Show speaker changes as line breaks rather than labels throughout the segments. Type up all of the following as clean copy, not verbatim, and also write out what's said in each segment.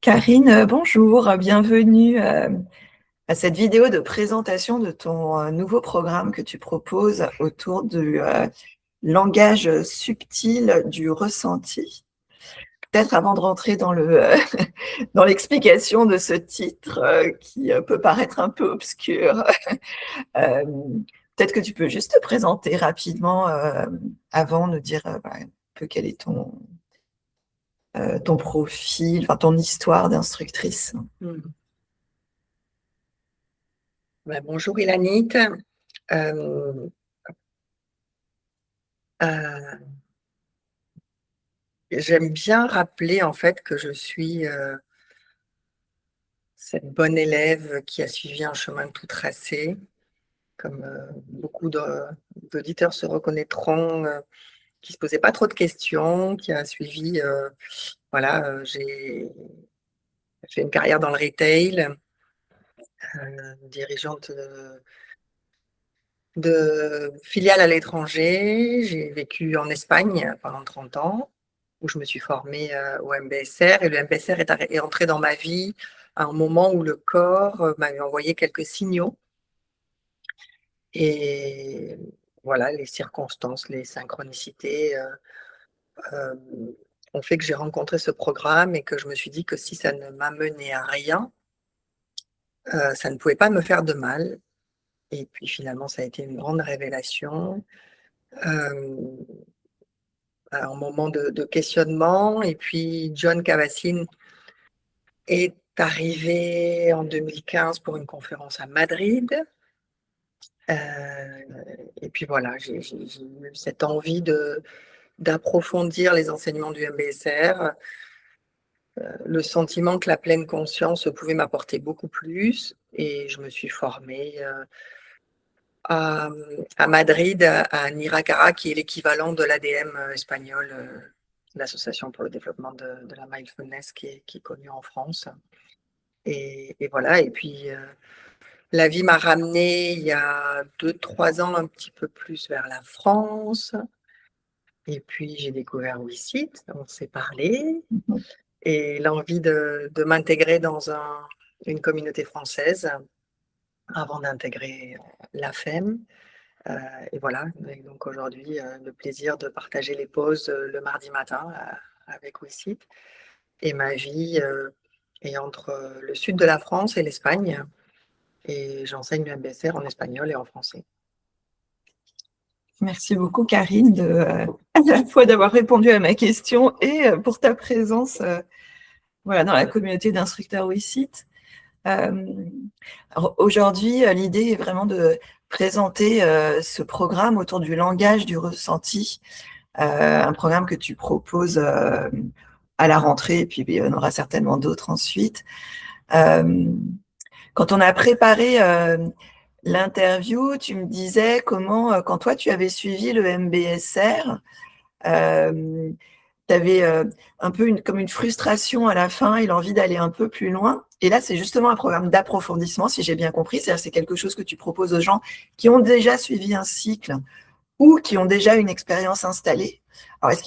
Karine, bonjour, bienvenue à cette vidéo de présentation de ton nouveau programme que tu proposes autour du langage subtil du ressenti. Peut-être avant de rentrer dans dans l'explication de ce titre qui peut paraître un peu obscur, euh, peut-être que tu peux juste te présenter rapidement avant, nous dire voilà, un peu quel est ton profil, enfin ton histoire d'instructrice.
Hmm. Bonjour Ilanit. Euh, euh, J'aime bien rappeler en fait que je suis cette bonne élève qui a suivi un chemin tout tracé, comme beaucoup d'auditeurs se reconnaîtront, qui se posait pas trop de questions, qui a suivi, j'ai fait une carrière dans le retail, dirigeante de filiales à l'étranger. J'ai vécu en Espagne pendant 30 ans, où je me suis formée au MBSR. Et le MBSR est entré dans ma vie à un moment où le corps m'avait envoyé quelques signaux. Et voilà, les circonstances, les synchronicités euh, ont fait que j'ai rencontré ce programme et que je me suis dit que si ça ne m'amenait à rien, ça ne pouvait pas me faire de mal. Et puis finalement, ça a été une grande révélation. Euh, un moment de questionnement. Et puis, John Kabat-Zinn est arrivé en 2015 pour une conférence à Madrid. Euh, et puis voilà, j'ai eu cette envie d'approfondir les enseignements du MBSR, le sentiment que la pleine conscience pouvait m'apporter beaucoup plus. Et je me suis formée à, à Madrid, à Niracara, qui est l'équivalent de l'ADM espagnol, l'Association pour le développement de la mindfulness qui est connue en France. Et voilà, et puis la vie m'a ramenée il y a 2, 3 ans un petit peu plus vers la France. Et puis j'ai découvert WeSit, on s'est parlé, et l'envie de m'intégrer dans une communauté française avant d'intégrer la FEM. Et voilà, et donc aujourd'hui, le plaisir de partager les pauses le mardi matin avec WeSit. Et ma vie est entre le sud de la France et l'Espagne. Et j'enseigne le MBSR en espagnol et en français.
Merci beaucoup, Karine, à la fois d'avoir répondu à ma question et pour ta présence voilà, dans la communauté d'instructeurs WeSit. Aujourd'hui, l'idée est vraiment de présenter ce programme autour du langage du ressenti, un programme que tu proposes à la rentrée, et puis il y en aura certainement d'autres ensuite. Euh, Quand on a préparé l'interview, tu me disais comment, quand toi tu avais suivi le MBSR, tu avais un peu comme une frustration à la fin et l'envie d'aller un peu plus loin. Et là, c'est justement un programme d'approfondissement, si j'ai bien compris. C'est-à-dire c'est quelque chose que tu proposes aux gens qui ont déjà suivi un cycle ou qui ont déjà une expérience installée. Alors,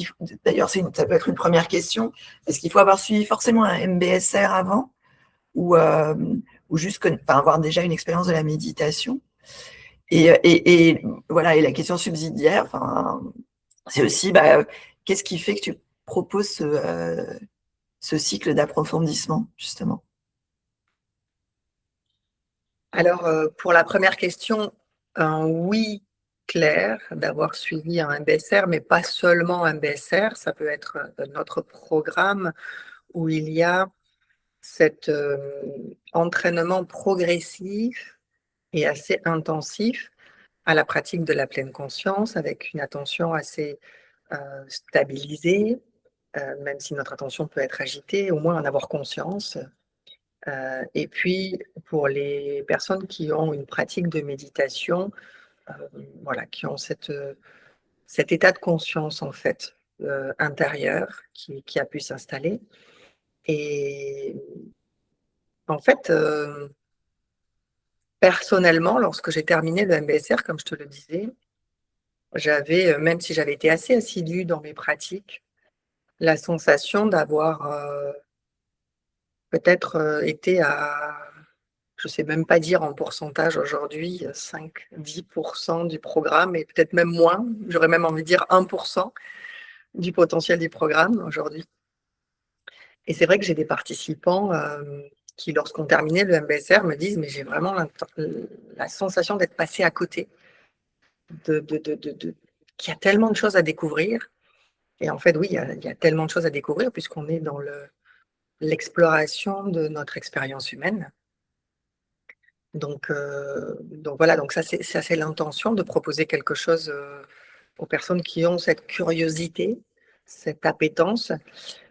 d'ailleurs, ça peut être une première question. Est-ce qu'il faut avoir suivi forcément un MBSR avant ou, ou juste enfin, avoir déjà une expérience de la méditation? Et voilà, et la question subsidiaire, enfin, c'est aussi, qu'est-ce qui fait que tu proposes ce cycle d'approfondissement, justement?
Alors, pour la première question, un oui clair d'avoir suivi un MBSR, mais pas seulement un MBSR, ça peut être notre programme où il y a cet entraînement progressif et assez intensif à la pratique de la pleine conscience, avec une attention assez stabilisée, même si notre attention peut être agitée, au moins en avoir conscience. Et puis, pour les personnes qui ont une pratique de méditation, euh, voilà, qui ont cet état de conscience, en fait, intérieur qui a pu s'installer. Et en fait, personnellement, lorsque j'ai terminé le MBSR, comme je te le disais, j'avais, même si j'avais été assez assidue dans mes pratiques, la sensation d'avoir peut-être été à, je ne sais même pas dire en pourcentage aujourd'hui, 5-10% du programme et peut-être même moins. J'aurais même envie de dire 1% du potentiel du programme aujourd'hui. Et c'est vrai que j'ai des participants qui, lorsqu'on terminait le MBSR, me disent, mais j'ai vraiment la sensation d'être passé à côté, qu'il y a tellement de choses à découvrir. Et en fait, oui, il y a tellement de choses à découvrir puisqu'on est dans l'exploration de notre expérience humaine. Donc voilà, donc ça c'est l'intention de proposer quelque chose aux personnes qui ont cette curiosité, cette appétence.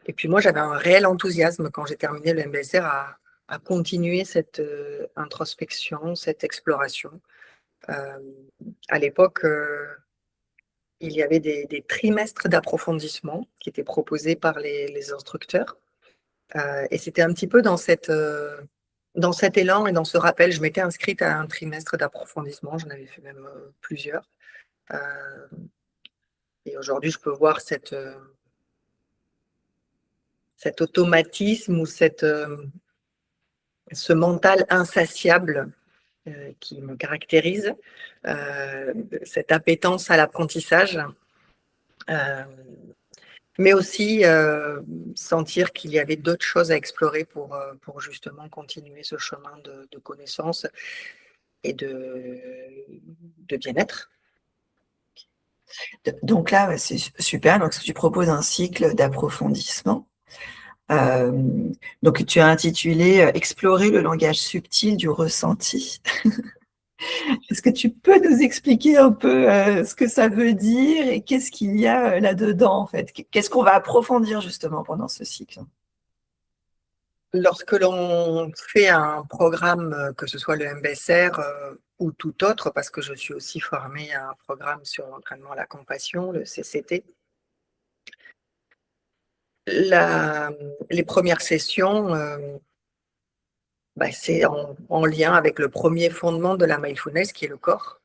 Et puis moi, j'avais un réel enthousiasme quand j'ai terminé le MBSR à continuer cette introspection, cette exploration. À l'époque, il y avait des trimestres d'approfondissement qui étaient proposés par les instructeurs. Et c'était un petit peu dans cet élan et dans ce rappel. Je m'étais inscrite à un trimestre d'approfondissement, j'en avais fait même plusieurs. Et aujourd'hui, je peux voir cet automatisme ou ce mental insatiable qui me caractérise, cette appétence à l'apprentissage, mais aussi sentir qu'il y avait d'autres choses à explorer pour justement continuer ce chemin de connaissance et de bien-être.
Donc là, c'est super. Donc, tu proposes un cycle d'approfondissement. Donc, tu as intitulé Explorer le langage subtil du ressenti. Est-ce que tu peux nous expliquer un peu ce que ça veut dire et qu'est-ce qu'il y a là-dedans, en fait? Qu'est-ce qu'on va approfondir justement pendant ce cycle?
Lorsque l'on fait un programme, que ce soit le MBSR ou tout autre, parce que je suis aussi formée à un programme sur l'entraînement à la compassion, le CCT, les premières sessions, c'est en lien avec le premier fondement de la mindfulness qui est le corps.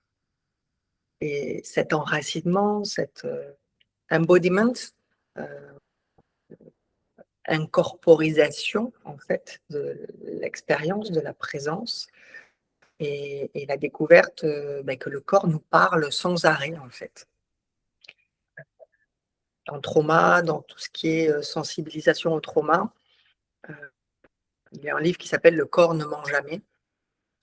Et cet enracinement, cet embodiment, incorporisation en fait de l'expérience, de la présence et la découverte que le corps nous parle sans arrêt en fait. Dans le trauma, dans tout ce qui est sensibilisation au trauma, il y a un livre qui s'appelle Le corps ne ment jamais.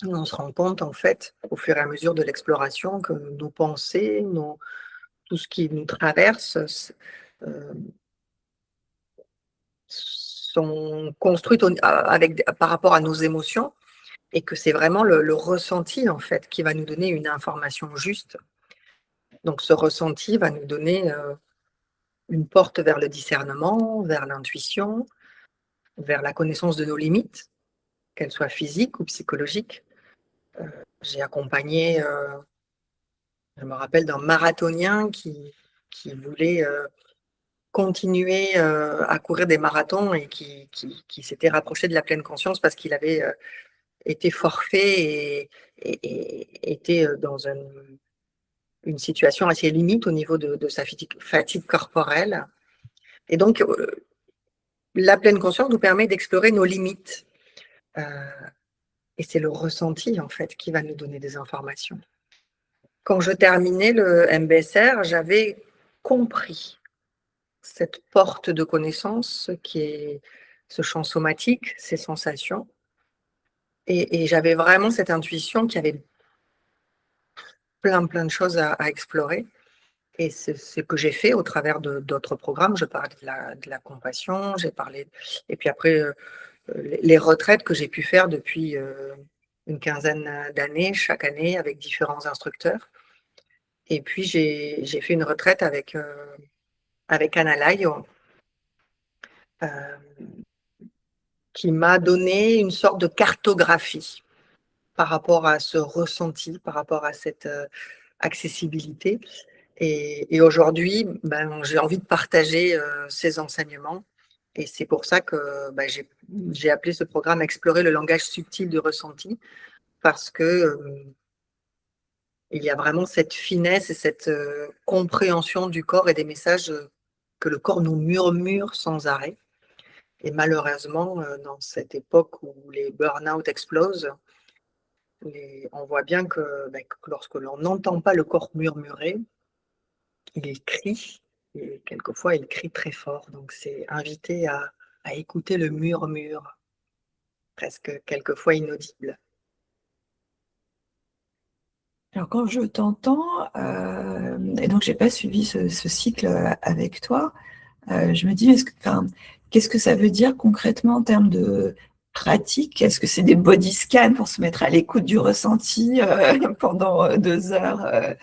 Où on se rend compte en fait au fur et à mesure de l'exploration que nos pensées, tout ce qui nous traverse sont construites par rapport à nos émotions et que c'est vraiment le ressenti en fait qui va nous donner une information juste. Donc ce ressenti va nous donner une porte vers le discernement, vers l'intuition, vers la connaissance de nos limites, qu'elles soient physiques ou psychologiques. J'ai accompagné, je me rappelle d'un marathonien qui voulait continuer à courir des marathons et qui s'était rapproché de la pleine conscience parce qu'il avait été forfait et était dans une situation assez limite au niveau de sa fatigue corporelle. Et donc, la pleine conscience nous permet d'explorer nos limites. Et c'est le ressenti, en fait, qui va nous donner des informations. Quand je terminais le MBSR, j'avais compris cette porte de connaissance qui est ce champ somatique, ces sensations. Et j'avais vraiment cette intuition qu'il y avait plein de choses à explorer. Et c'est ce que j'ai fait au travers d'autres programmes. Je parlais de la compassion, j'ai parlé. Et puis après, les retraites que j'ai pu faire depuis une quinzaine d'années, chaque année, avec différents instructeurs. Et puis, j'ai fait une retraite avec Anna Laio, qui m'a donné une sorte de cartographie par rapport à ce ressenti, par rapport à cette accessibilité. Et aujourd'hui, j'ai envie de partager ces enseignements. Et c'est pour ça que j'ai appelé ce programme Explorer le langage subtil du ressenti, parce que il y a vraiment cette finesse et cette compréhension du corps et des messages que le corps nous murmure sans arrêt. Et malheureusement, dans cette époque où les burn-out explosent, on voit bien que lorsque l'on n'entend pas le corps murmurer, il crie, et quelquefois il crie très fort. Donc c'est inviter à écouter le murmure, presque quelquefois inaudible.
Alors quand je t'entends, et donc j'ai pas suivi ce cycle avec toi, je me dis, qu'est-ce que ça veut dire concrètement en termes de pratique? Est-ce que c'est des body scans pour se mettre à l'écoute du ressenti pendant 2 heures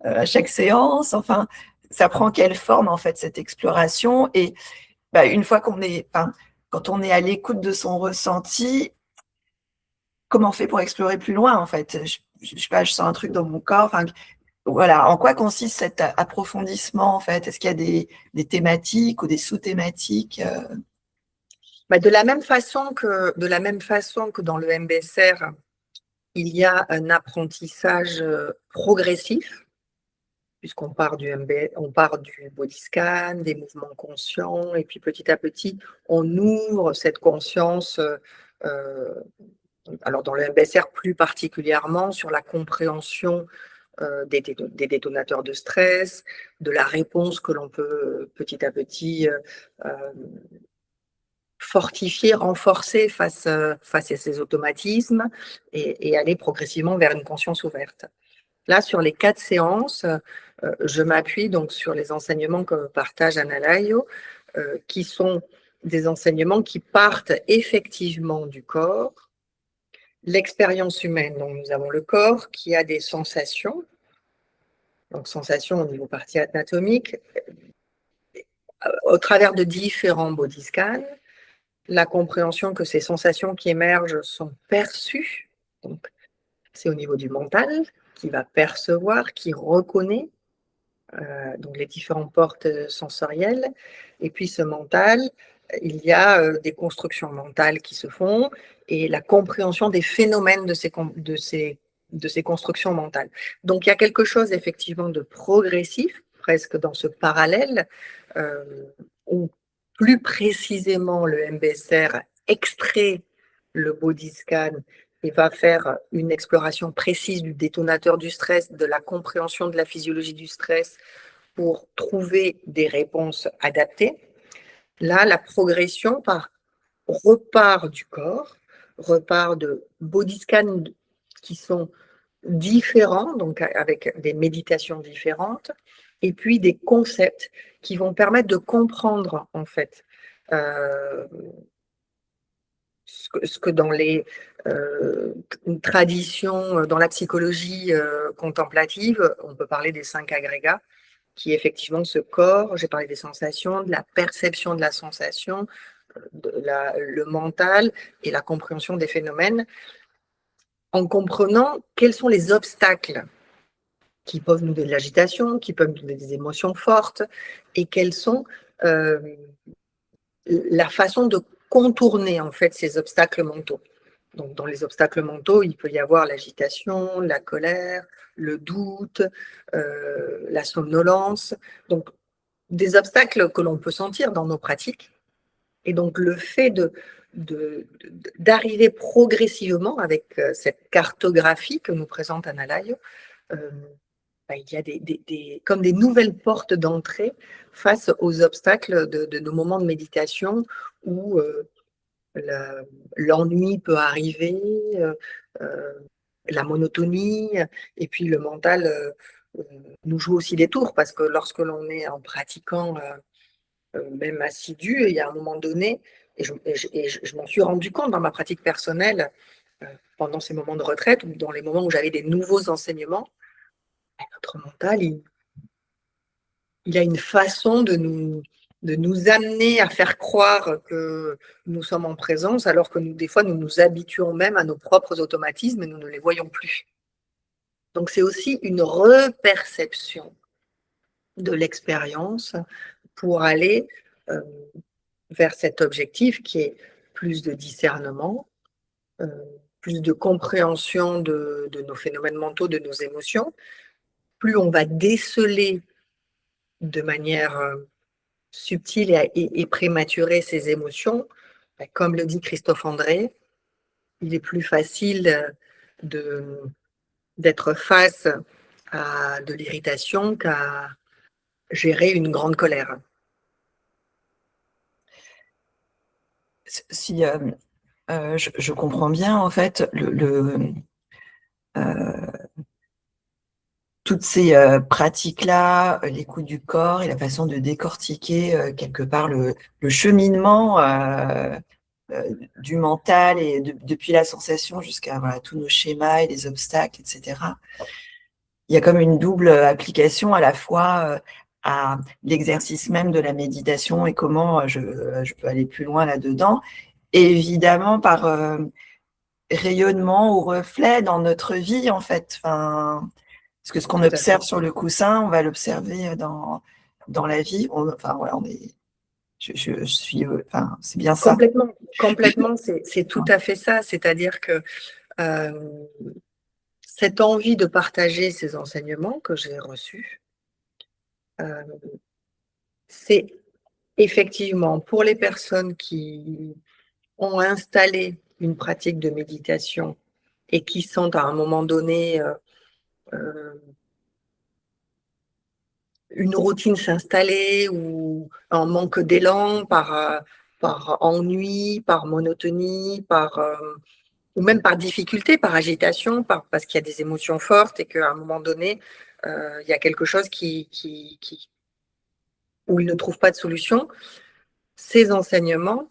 à chaque séance? Enfin, ça prend quelle forme en fait cette exploration? Et une fois quand on est à l'écoute de son ressenti, comment on fait pour explorer plus loin en fait? Je sais pas, je sens un truc dans mon corps. Enfin, voilà, en quoi consiste cet approfondissement en fait? Est-ce qu'il y a des thématiques ou des sous-thématiques?
De la même façon que dans le MBSR, il y a un apprentissage progressif, puisqu'on part on part du body scan, des mouvements conscients, et puis petit à petit, on ouvre cette conscience, alors dans le MBSR plus particulièrement, sur la compréhension des détonateurs de stress, de la réponse que l'on peut petit à petit fortifier, renforcer face à ces automatismes et aller progressivement vers une conscience ouverte. Là, sur les 4 séances, je m'appuie donc sur les enseignements que partage Analayo, qui sont des enseignements qui partent effectivement du corps, l'expérience humaine. Donc, nous avons le corps qui a des sensations, donc sensations au niveau partie anatomique, au travers de différents body scans, la compréhension que ces sensations qui émergent sont perçues. Donc, c'est au niveau du mental qui va percevoir, qui reconnaît donc les différentes portes sensorielles. Et puis ce mental, il y a des constructions mentales qui se font et la compréhension des phénomènes de ces constructions mentales. Donc il y a quelque chose effectivement de progressif, presque dans ce parallèle, où plus précisément le MBSR extrait le body scan et va faire une exploration précise du détonateur du stress, de la compréhension de la physiologie du stress pour trouver des réponses adaptées. Là, la progression repart du corps, repart de body scans qui sont différents, donc avec des méditations différentes, et puis des concepts qui vont permettre de comprendre en fait ce que dans les traditions, dans la psychologie contemplative, on peut parler des 5 agrégats, qui est effectivement ce corps, j'ai parlé des sensations, de la perception de la sensation, le mental et la compréhension des phénomènes, en comprenant quels sont les obstacles qui peuvent nous donner de l'agitation, qui peuvent nous donner des émotions fortes, et quelles sont la façon de contourner en fait ces obstacles mentaux. Donc, dans les obstacles mentaux, il peut y avoir l'agitation, la colère, le doute, la somnolence. Donc, des obstacles que l'on peut sentir dans nos pratiques. Et donc, le fait d'arriver progressivement avec cette cartographie que nous présente Analayo, il y a comme des nouvelles portes d'entrée face aux obstacles de nos moments de méditation où l'ennui peut arriver, la monotonie, et puis le mental nous joue aussi des tours parce que lorsque l'on est en pratiquant même assidu, il y a un moment donné, et je m'en suis rendu compte dans ma pratique personnelle pendant ces moments de retraite ou dans les moments où j'avais des nouveaux enseignements, notre mental, il a une façon de nous amener à faire croire que nous sommes en présence, alors que des fois, nous nous habituons même à nos propres automatismes et nous ne les voyons plus. Donc, c'est aussi une reperception de l'expérience pour aller vers cet objectif qui est plus de discernement, plus de compréhension de nos phénomènes mentaux, de nos émotions. Plus on va déceler de manière subtile et prématurée ces émotions, comme le dit Christophe André, il est plus facile d'être face à de l'irritation qu'à gérer une grande colère.
Si je comprends bien, en fait, toutes ces pratiques-là, l'écoute du corps et la façon de décortiquer quelque part le cheminement du mental et depuis la sensation jusqu'à tous nos schémas et les obstacles, etc. Il y a comme une double application à la fois à l'exercice même de la méditation et comment je peux aller plus loin là-dedans, et évidemment par rayonnement ou reflet dans notre vie, en fait. Enfin, parce que ce qu'on observe sur le coussin, on va l'observer dans la vie. Je suis, enfin, c'est bien ça.
Complètement, c'est tout à fait ça. C'est-à-dire que cette envie de partager ces enseignements que j'ai reçus, c'est effectivement pour les personnes qui ont installé une pratique de méditation et qui sentent à un moment donné une routine s'installer ou un manque d'élan par ennui, par monotonie, ou même par difficulté, par agitation, parce qu'il y a des émotions fortes et qu'à un moment donné, il y a quelque chose où ils ne trouvent pas de solution. Ces enseignements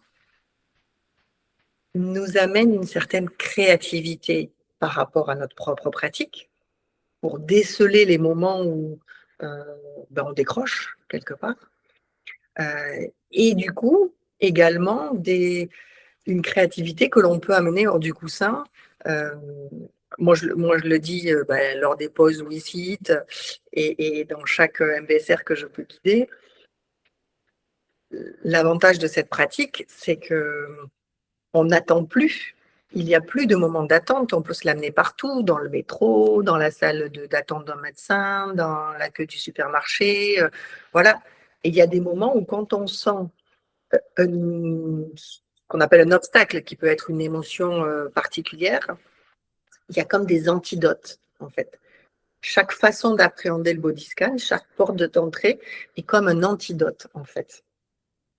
nous amènent une certaine créativité par rapport à notre propre pratique pour déceler les moments où on décroche quelque part. Et du coup, également, une créativité que l'on peut amener hors du coussin. Moi, je le dis lors des pauses WeSit et dans chaque MBSR que je peux guider. L'avantage de cette pratique, c'est qu'on n'attend plus. Il n'y a plus de moment d'attente. On peut se l'amener partout, dans le métro, dans la salle d'attente d'un médecin, dans la queue du supermarché. Voilà. Et il y a des moments où quand on sent ce qu'on appelle un obstacle, qui peut être une émotion particulière, il y a comme des antidotes, en fait. Chaque façon d'appréhender le body scan, chaque porte d'entrée est comme un antidote, en fait.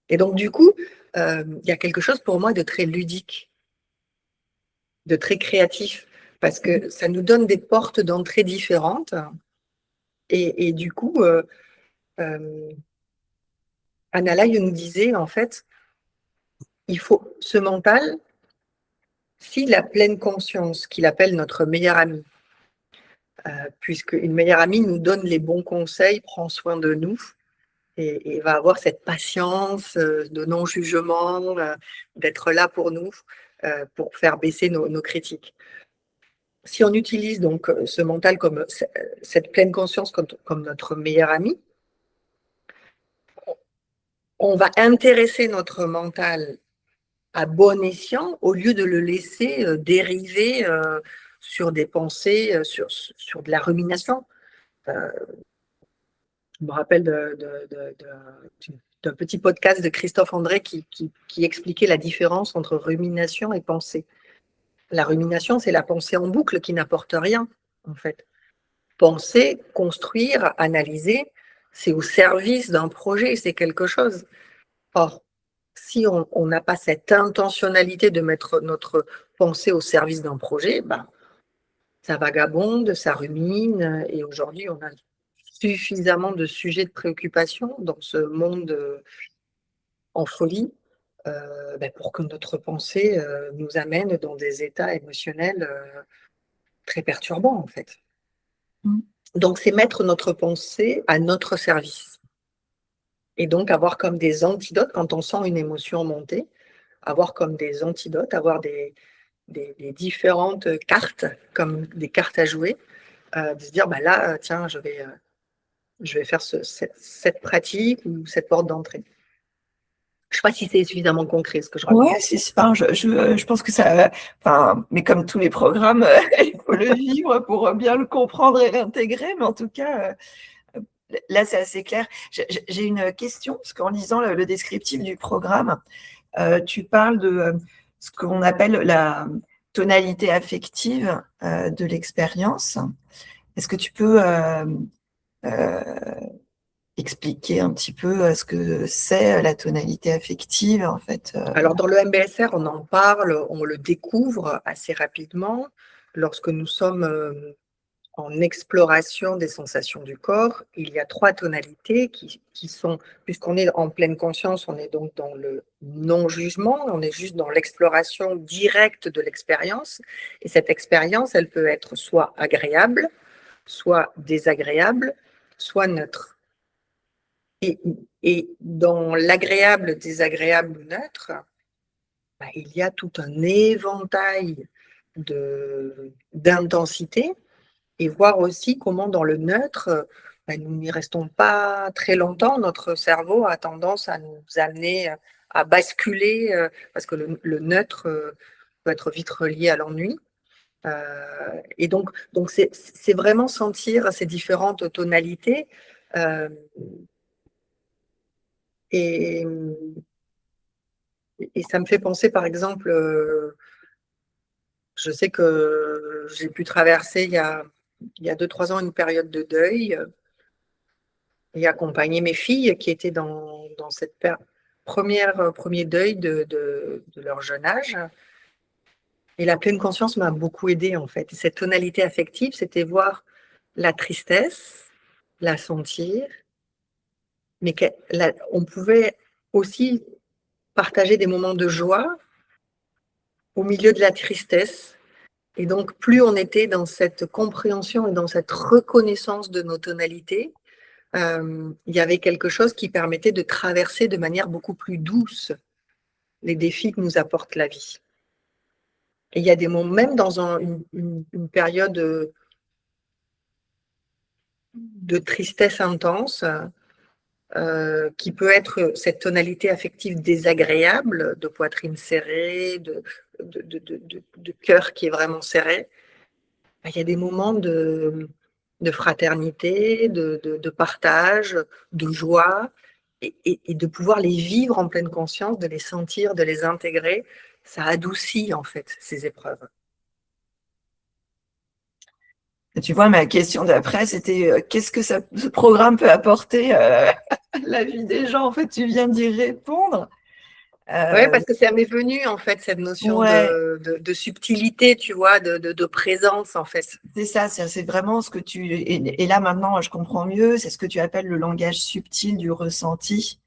Et donc, du coup, il y a quelque chose pour moi de très ludique, de très créatif, parce que ça nous donne des portes d'entrée différentes. Et du coup, Anna Lai nous disait, en fait, il faut ce mental, s'il a pleine conscience, qu'il appelle notre meilleur ami, puisque une meilleure amie nous donne les bons conseils, prend soin de nous et va avoir cette patience de non-jugement, d'être là pour nous, pour faire baisser nos critiques. Si on utilise donc ce mental comme cette pleine conscience comme notre meilleur ami, on va intéresser notre mental à bon escient au lieu de le laisser dériver sur des pensées, sur de la rumination. Je me rappelle d'un petit podcast de Christophe André qui expliquait la différence entre rumination et pensée. La rumination, c'est la pensée en boucle qui n'apporte rien, en fait. Penser, construire, analyser, c'est au service d'un projet, c'est quelque chose. Or, si on n'a pas cette intentionnalité de mettre notre pensée au service d'un projet, ça vagabonde, ça rumine, et aujourd'hui, on a suffisamment de sujets de préoccupation dans ce monde en folie pour que notre pensée nous amène dans des états émotionnels très perturbants, en fait. Donc, c'est mettre notre pensée à notre service. Et donc, avoir comme des antidotes, quand on sent une émotion monter, avoir comme des antidotes, avoir des différentes cartes, comme des cartes à jouer, de se dire, là, tiens, je vais faire cette pratique ou cette porte d'entrée. Je ne sais pas si c'est suffisamment concret ce que je raconte.
Ouais, je pense que ça, mais comme tous les programmes, il faut le vivre pour bien le comprendre et l'intégrer. Mais en tout cas, là, c'est assez clair. J'ai une question, parce qu'en lisant le descriptif du programme, tu parles de ce qu'on appelle la tonalité affective de l'expérience. Est-ce que tu peux expliquer un petit peu ce que c'est la tonalité affective, en fait?
Alors, dans le MBSR, on en parle, on le découvre assez rapidement lorsque nous sommes en exploration des sensations du corps. Il y a 3 tonalités qui sont, puisqu'on est en pleine conscience, on est donc dans le non-jugement, on est juste dans l'exploration directe de l'expérience. Et cette expérience, elle peut être soit agréable, soit désagréable, soit neutre. Et dans l'agréable, désagréable ou neutre, il y a tout un éventail d'intensité, et voir aussi comment dans le neutre, nous n'y restons pas très longtemps. Notre cerveau a tendance à nous amener à basculer, parce que le neutre peut être vite relié à l'ennui. Et donc c'est vraiment sentir ces différentes tonalités. euh, et, et ça me fait penser, par exemple, je sais que j'ai pu traverser il y a 2-3 ans une période de deuil, et accompagner mes filles qui étaient dans cette premier deuil de leur jeune âge. Et la pleine conscience m'a beaucoup aidée, en fait. Et cette tonalité affective, c'était voir la tristesse, la sentir, mais on pouvait aussi partager des moments de joie au milieu de la tristesse. Et donc, plus on était dans cette compréhension et dans cette reconnaissance de nos tonalités, il y avait quelque chose qui permettait de traverser de manière beaucoup plus douce les défis que nous apporte la vie. Et il y a des moments, même dans une période de tristesse intense, qui peut être cette tonalité affective désagréable, de poitrine serrée, de cœur qui est vraiment serré. Il y a des moments de fraternité, de partage, de joie, et de pouvoir les vivre en pleine conscience, de les sentir, de les intégrer. Ça adoucit en fait ces épreuves.
Tu vois, ma question d'après, c'était qu'est-ce que ce programme peut apporter à la vie des gens? En fait, tu viens d'y répondre.
Oui, parce que ça m'est venu en fait cette notion
Ouais,
de subtilité, tu vois, de présence en fait.
c'est ça, c'est vraiment ce que tu... Et là, maintenant, je comprends mieux, c'est ce que tu appelles le langage subtil du ressenti.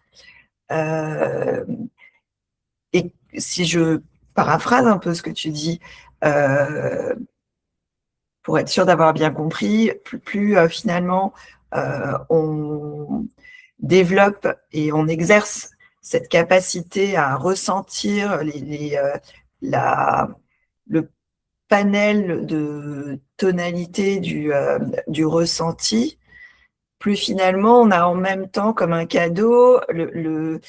Euh, et si je paraphrase un peu ce que tu dis, euh, pour être sûr d'avoir bien compris, plus finalement on développe et on exerce cette capacité à ressentir le panel de tonalité du ressenti, plus finalement on a en même temps comme un cadeau euh,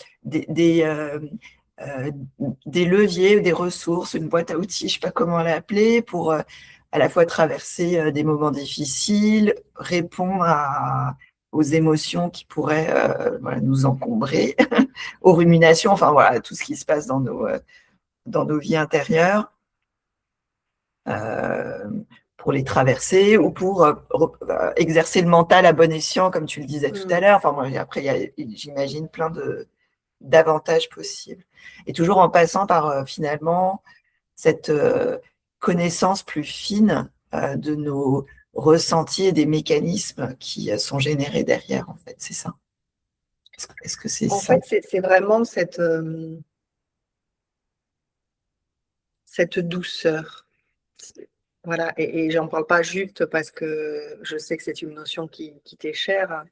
des leviers, des ressources, une boîte à outils, je ne sais pas comment l'appeler, pour à la fois traverser des moments difficiles, répondre aux émotions qui pourraient voilà, nous encombrer, aux ruminations, enfin voilà, tout ce qui se passe dans nos vies intérieures, euh, pour les traverser ou pour exercer le mental à bon escient, comme tu le disais tout à l'heure. Enfin, moi, après, j'imagine plein d'avantages possibles. Et toujours en passant par finalement cette connaissance plus fine de nos ressentis et des mécanismes qui sont générés derrière, en fait. C'est ça. Est-ce que c'est
En
ça?
fait, c'est vraiment cette douceur. Voilà, et j'en parle pas juste parce que je sais que c'est une notion qui t'est chère.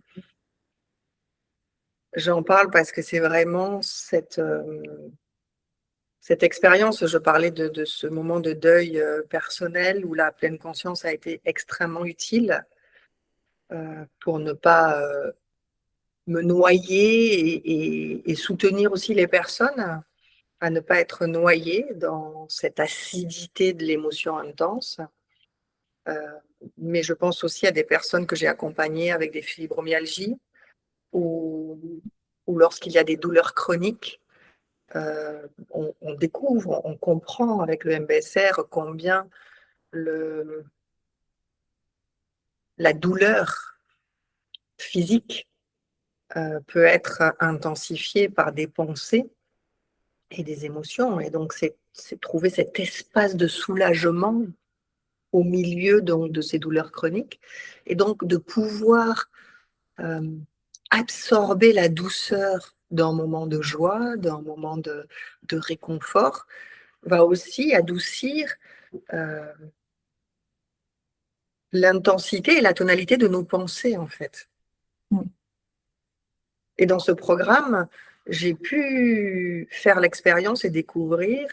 J'en parle parce que c'est vraiment cette expérience. Je parlais de ce moment de deuil personnel où la pleine conscience a été extrêmement utile pour ne pas me noyer et soutenir aussi les personnes à ne pas être noyées dans cette acidité de l'émotion intense. Mais je pense aussi à des personnes que j'ai accompagnées avec des fibromyalgies ou lorsqu'il y a des douleurs chroniques. On découvre, on comprend avec le MBSR combien la douleur physique peut être intensifiée par des pensées et des émotions. Et donc, c'est trouver cet espace de soulagement au milieu donc, de ces douleurs chroniques. Et donc, de pouvoir absorber la douceur d'un moment de joie, d'un moment de réconfort, va aussi adoucir l'intensité et la tonalité de nos pensées, en fait. Et dans ce programme, j'ai pu faire l'expérience et découvrir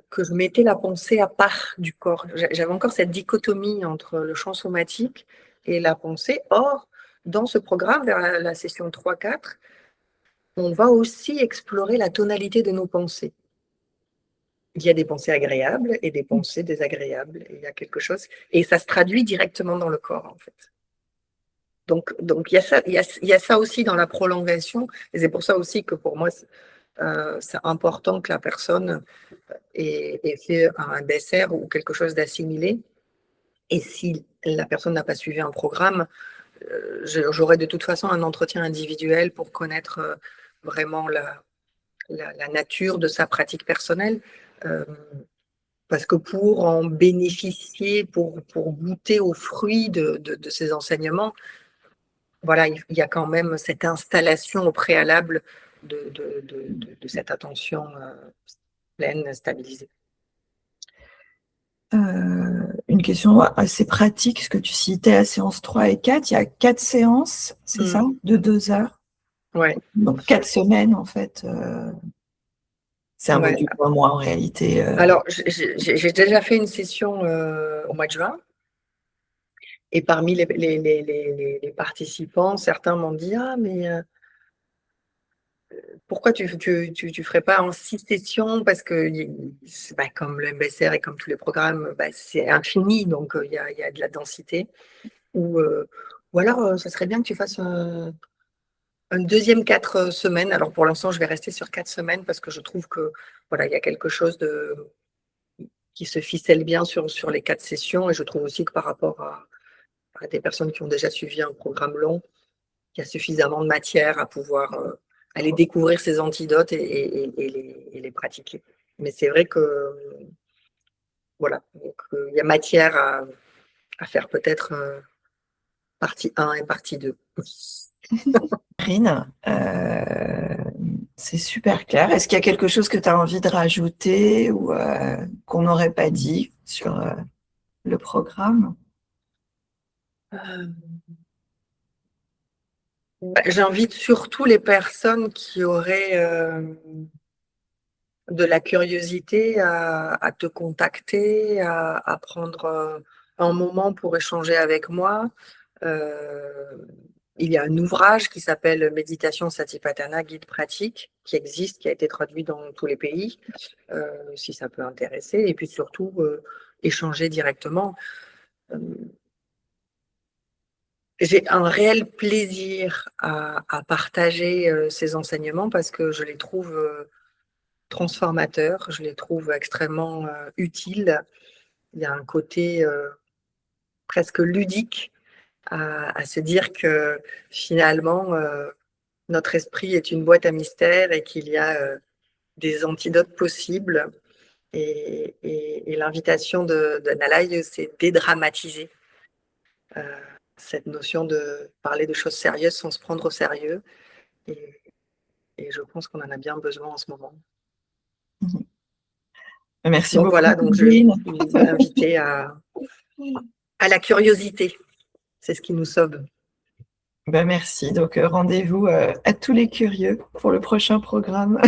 que je mettais la pensée à part du corps. J'avais encore cette dichotomie entre le champ somatique et la pensée. Or, dans ce programme, vers la session 3-4, on va aussi explorer la tonalité de nos pensées. Il y a des pensées agréables et des pensées désagréables. Il y a quelque chose, et ça se traduit directement dans le corps, en fait. Donc il y a ça aussi dans la prolongation, et c'est pour ça aussi que pour moi, c'est important que la personne ait fait un MBSR ou quelque chose d'assimilé. Et si la personne n'a pas suivi un programme, j'aurai de toute façon un entretien individuel pour connaître vraiment la nature de sa pratique personnelle. Parce que pour en bénéficier, pour goûter aux fruits de ces enseignements, voilà, il y a quand même cette installation au préalable de cette attention pleine, stabilisée.
Une question assez pratique, ce que tu citais à séance 3 et 4, il y a 4 séances, c'est ça, de 2 heures.
Ouais.
Donc 4 semaines, en fait. C'est un module pour moi, en réalité.
Alors, j'ai déjà fait une session au mois de juin. Et parmi les participants, certains m'ont dit « Ah, mais pourquoi tu ferais pas en 6 sessions ?» Parce que comme le MBSR et comme tous les programmes, c'est infini, donc il y a de la densité. Ou alors, ça serait bien que tu fasses un deuxième 4 semaines. Alors pour l'instant, je vais rester sur 4 semaines parce que je trouve que voilà, il y a quelque chose qui se ficelle bien sur les 4 sessions. Et je trouve aussi que par rapport à des personnes qui ont déjà suivi un programme long, il y a suffisamment de matière à pouvoir aller découvrir ces antidotes et les pratiquer. Mais c'est vrai que voilà, il y a matière à faire peut-être partie 1 et partie 2.
Karine, c'est super clair. Est-ce qu'il y a quelque chose que tu as envie de rajouter ou qu'on n'aurait pas dit sur le programme?
J'invite surtout les personnes qui auraient de la curiosité à te contacter, à prendre un moment pour échanger avec moi. Il y a un ouvrage qui s'appelle Méditation Satipatthana, guide pratique, qui existe, qui a été traduit dans tous les pays, si ça peut intéresser. Et puis surtout, échanger directement. J'ai un réel plaisir à partager ces enseignements parce que je les trouve transformateurs, je les trouve extrêmement utiles. Il y a un côté presque ludique à se dire que finalement, notre esprit est une boîte à mystères et qu'il y a des antidotes possibles. Et l'invitation de Nalai, c'est dédramatiser cette notion de parler de choses sérieuses sans se prendre au sérieux. Et je pense qu'on en a bien besoin en ce moment.
Merci
donc
beaucoup.
Voilà, donc je suis invitée à la curiosité. C'est ce qui nous sauve.
Merci. Donc, rendez-vous à tous les curieux pour le prochain programme.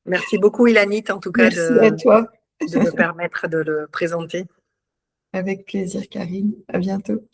Merci beaucoup, Ilanit, en tout cas,
Merci à toi.
de me permettre de le présenter.
Avec plaisir, Karine. À bientôt.